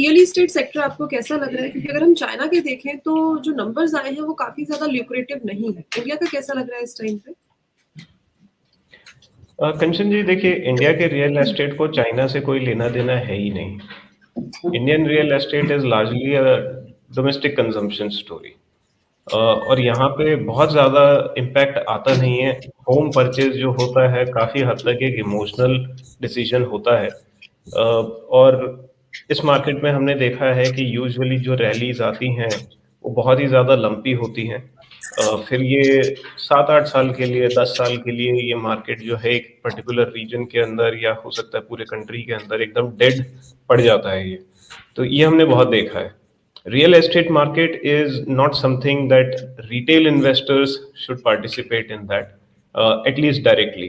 Real estate sector आपको कैसा लग रहा है? क्योंकि अगर हम चाइना के देखें तो जो नंबर्स आए हैं वो काफ़ी ज़्यादा ल्यूक्रेटिव नहीं है। इंडिया का कैसा लग रहा है इस टाइम पे? कंचन जी, देखिए, इंडिया के रियल एस्टेट को चाइना से कोई लेना देना है ही नहीं। Indian real estate is largely a domestic consumption story. और यहाँ पे बहुत ज़्यादा इम्पैक्ट आता नहीं है। होम परचेज जो होता है काफ़ी हद तक एक इमोशनल डिसीजन होता है। और इस मार्केट में हमने देखा है कि यूजुअली जो रैलीज आती हैं वो बहुत ही ज़्यादा लंपी होती हैं। फिर ये 7-8 साल के लिए, 10 साल के लिए ये मार्केट जो है एक पर्टिकुलर रीजन के अंदर या हो सकता है पूरे कंट्री के अंदर एकदम डेड पड़ जाता है ये। तो ये हमने बहुत देखा है। Real estate market is not something that retail investors should participate in that, at least directly.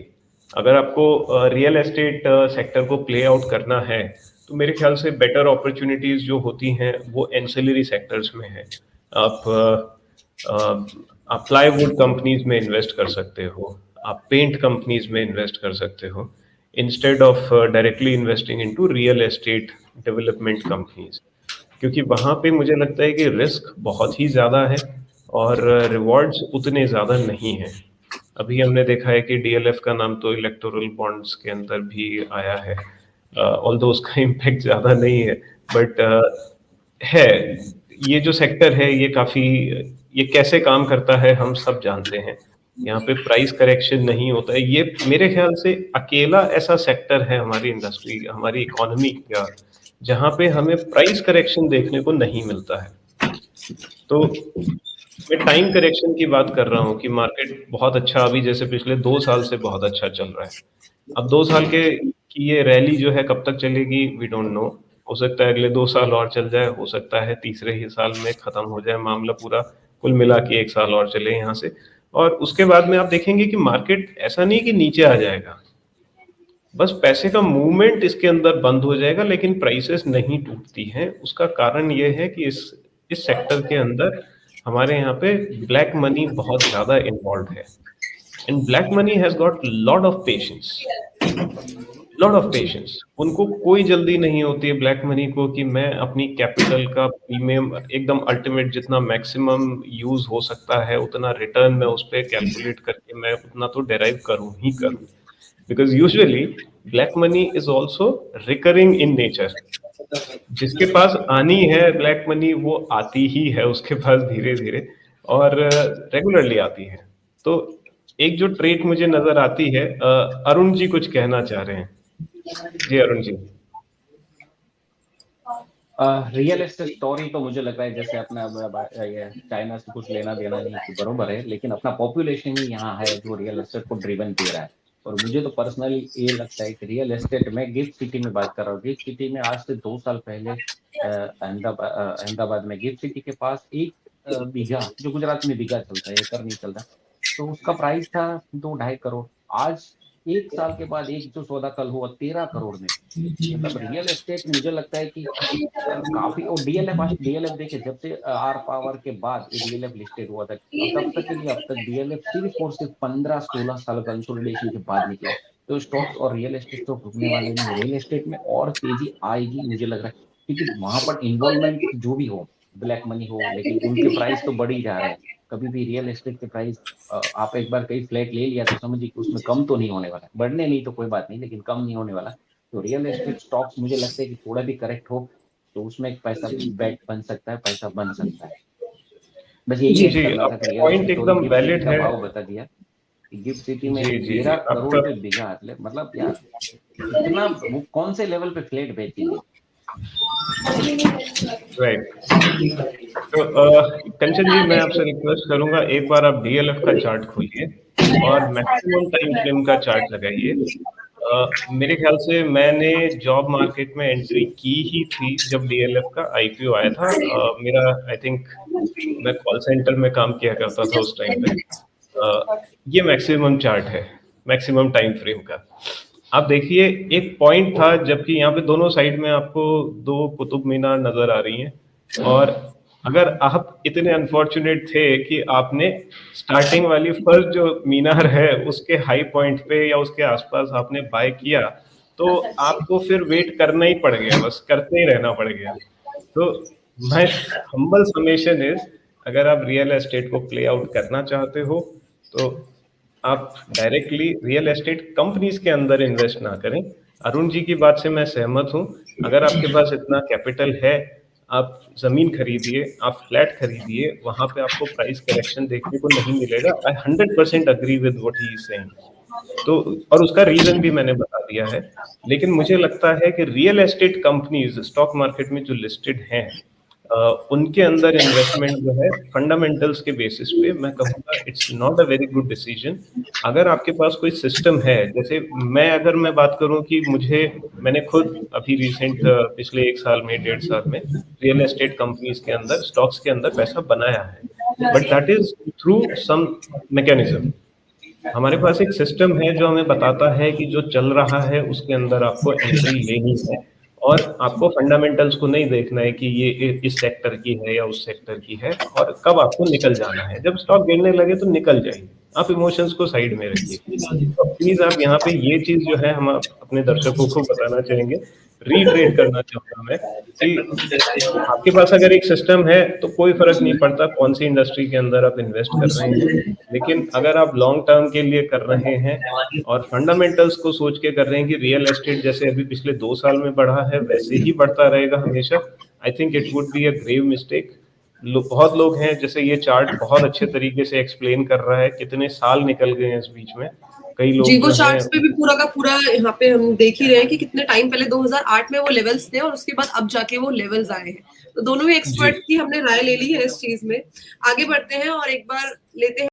अगर आपको रियल एस्टेट सेक्टर को प्ले आउट करना है तो मेरे ख्याल से बेटर अपॉर्चुनिटीज जो होती हैं वो एंसिलरी सेक्टर्स में है। आप आप प्लाईवुड कंपनीज में इन्वेस्ट कर सकते हो, आप पेंट कंपनीज में इन्वेस्ट कर सकते हो, instead of directly investing into real estate development companies. क्योंकि वहाँ पे मुझे लगता है कि रिस्क बहुत ही ज़्यादा है और रिवॉर्ड्स उतने ज़्यादा नहीं हैं। अभी हमने देखा है कि डीएलएफ का नाम तो इलेक्टोरल बॉन्ड्स के अंदर भी आया है, ऑल्दो उसका इम्पैक्ट ज़्यादा नहीं है, बट है। ये जो सेक्टर है ये कैसे काम करता है हम सब जानते हैं। यहाँ पे प्राइस करेक्शन नहीं होता है। ये मेरे ख्याल से अकेला ऐसा सेक्टर है हमारी इंडस्ट्री, हमारी इकोनॉमी का, जहाँ पे हमें प्राइस करेक्शन देखने को नहीं मिलता है। तो मैं टाइम करेक्शन की बात कर रहा हूँ कि मार्केट बहुत अच्छा, अभी जैसे पिछले 2 साल से बहुत अच्छा चल रहा है। अब 2 साल के की ये रैली जो है कब तक चलेगी वी डोंट नो। हो सकता है अगले 2 साल और चल जाए, हो सकता है तीसरे ही साल में खत्म हो जाए मामला पूरा, कुल मिला के 1 साल और चले यहाँ से। और उसके बाद में आप देखेंगे कि मार्केट ऐसा नहीं कि नीचे आ जाएगा, बस पैसे का मूवमेंट इसके अंदर बंद हो जाएगा, लेकिन प्राइसेस नहीं टूटती हैं। उसका कारण ये है कि इस सेक्टर के अंदर हमारे यहाँ पे ब्लैक मनी बहुत ज़्यादा इन्वॉल्व है, and black money has got lot of patience, lot of patience. उनको कोई जल्दी नहीं होती है ब्लैक मनी को कि मैं अपनी कैपिटल का प्रीमियम एकदम अल्टीमेट जितना मैक्सिमम यूज हो सकता है उतना रिटर्न मैं उस पर कैलकुलेट करके मैं उतना तो डेराइव करूं ही करूं। Because usually black money is also recurring in nature. जिसके पास आनी है ब्लैक मनी वो आती ही है उसके पास धीरे धीरे, और रेगुलरली आती है। तो एक जो ट्रेट मुझे नजर आती है, अरुण जी कुछ कहना चाह रहे हैं। जी Arun ji. Real estate story तो मुझे लग रहा है जैसे अपना ये चाइना से कुछ लेना देना नहीं कि बरोबर है, लेकिन अपना पॉपुलेशन ही यहाँ है जो रियल एस्टेट को ड्रिवन दे रहा है। और मुझे तो पर्सनली ये लगता है कि रियल एस्टेट में गिफ्ट सिटी में बात कर रहा हूँ। गिफ्ट सिटी में आज से 2 साल पहले अहमदाबाद में गिफ्ट सिटी के पास एक बीघा, जो गुजरात में बीघा चलता है, एकड़ नहीं चलता, तो उसका प्राइस था 2-2.5 करोड़। आज 1 साल के बाद एक जो सौदा कल हुआ 13 करोड़ में। मतलब रियल एस्टेट में मुझे लगता है कि काफी, और डीएलएफ देखे जब से आर पावर के बाद डीएलएफ लिस्टेड हुआ था, तब तक के लिए अब तक डीएलएफ सिर्फ और सिर्फ 15-16 साल कंसोलिडेशन के बाद निकला। तो स्टॉक्स और रियल एस्टेट तो रुकने वाले नहीं। रियल एस्टेट में और तेजी आएगी मुझे लग रहा है, क्योंकि वहां पर इन्वॉल्वमेंट जो भी हो, ब्लैक मनी हो, लेकिन उनके प्राइस तो बढ़ ही जा रहे हैं। कभी भी रियल एस्टेट के प्राइस, आप एक बार कहीं फ्लैट ले लिया तो समझिए कि उसमें कम तो नहीं होने वाला, बढ़ने नहीं तो कोई बात नहीं, लेकिन कम नहीं होने वाला। तो रियल एस्टेट स्टॉक्स मुझे लगता है कि थोड़ा भी करेक्ट हो तो उसमें एक पैसा बेट बन सकता है, पैसा बन सकता है। बस यही जी ऐड जी, करना था कि आपका रियल पॉइंट एस्टेट स्टोरी, एकदम गिफ्ट सिटी वैलिड का है। भाव बता दिया। गिफ्ट सिटी में जी जी जी, 13 करोड़ आपका पे बिघा, मतलब यार इतना, वो कौन से लेवल पे फ्लैट बेचेंगे। राइट। तो कंचन जी, मैं आपसे रिक्वेस्ट करूंगा एक बार आप डीएलएफ का चार्ट खोलिए और मैक्सिमम टाइम फ्रेम का चार्ट लगाइए। मेरे ख्याल से मैंने जॉब मार्केट में एंट्री की ही थी जब डीएलएफ का आईपीओ आया था। मेरा आई थिंक मैं कॉल सेंटर में काम किया करता था उस टाइम पे। ये मैक्सिमम चार्ट है, मैक्सिमम टाइम फ्रेम का। आप देखिए एक पॉइंट था जबकि यहाँ पे दोनों साइड में आपको दो कुतुब मीनार नजर आ रही हैं, और अगर आप इतने अनफॉर्चुनेट थे कि आपने स्टार्टिंग वाली फर्स्ट जो मीनार है उसके हाई पॉइंट पे या उसके आसपास आपने बाय किया, तो आपको फिर वेट करना ही पड़ गया, बस करते ही रहना पड़ गया। तो माय हम्बल समेशन इज, अगर आप रियल एस्टेट को प्ले आउट करना चाहते हो तो आप डायरेक्टली रियल एस्टेट कंपनीज के अंदर इन्वेस्ट ना करें। अरुण जी की बात से मैं सहमत हूं, अगर आपके पास इतना कैपिटल है, आप जमीन खरीदिए, आप फ्लैट खरीदिए, वहां पे आपको प्राइस करेक्शन देखने को नहीं मिलेगा। आई 100% agree with what he is saying. तो और उसका रीजन भी मैंने बता दिया है। लेकिन मुझे लगता है कि real estate companies stock market में जो लिस्टेड हैं, उनके अंदर इन्वेस्टमेंट जो है फंडामेंटल्स के बेसिस पे, मैं कहूँगा it's not a very good decision. अगर आपके पास कोई सिस्टम है, जैसे अगर मैं बात करूं कि मैंने खुद अभी रिसेंट पिछले 1 साल में, 1.5 साल में रियल एस्टेट कंपनीज के अंदर, स्टॉक्स के अंदर पैसा बनाया है, but that is through some mechanism. हमारे पास एक सिस्टम है जो हमें बताता है कि जो चल रहा है उसके अंदर आपको एंट्री लेनी है, और आपको फंडामेंटल्स को नहीं देखना है कि ये इस सेक्टर की है या उस सेक्टर की है, और कब आपको निकल जाना है। जब स्टॉक गिरने लगे तो निकल जाइए, आप इमोशंस को साइड में रखिए। तो प्लीज आप यहाँ पे ये चीज जो है, हम अपने दर्शकों को बताना चाहेंगे, रीट्रेड करना चाहूंगा मैं, कि आपके पास अगर एक सिस्टम है तो कोई फर्क नहीं पड़ता कौन सी इंडस्ट्री के अंदर आप इन्वेस्ट कर रहे हैं, लेकिन अगर आप लॉन्ग टर्म के लिए कर रहे हैं और फंडामेंटल्स को सोच के कर रहे हैं कि रियल एस्टेट जैसे अभी पिछले 2 साल में बढ़ा है वैसे ही बढ़ता रहेगा हमेशा, I think it would be a grave mistake. बहुत लोग हैं, जैसे ये चार्ट बहुत अच्छे तरीके से एक्सप्लेन कर रहा है, कितने साल निकल गए हैं इस बीच में। कई लोग जी, वो जो चार्ट्स हैं, पे भी पूरा का पूरा यहाँ पे हम देख ही रहे हैं कि कितने टाइम पहले 2008 में वो लेवल्स थे और उसके बाद अब जाके वो लेवल्स आए हैं। तो दोनों ही जी एक्सपर्ट की हमने राय ले ली है इस चीज में। आगे बढ़ते हैं और एक बार लेते हैं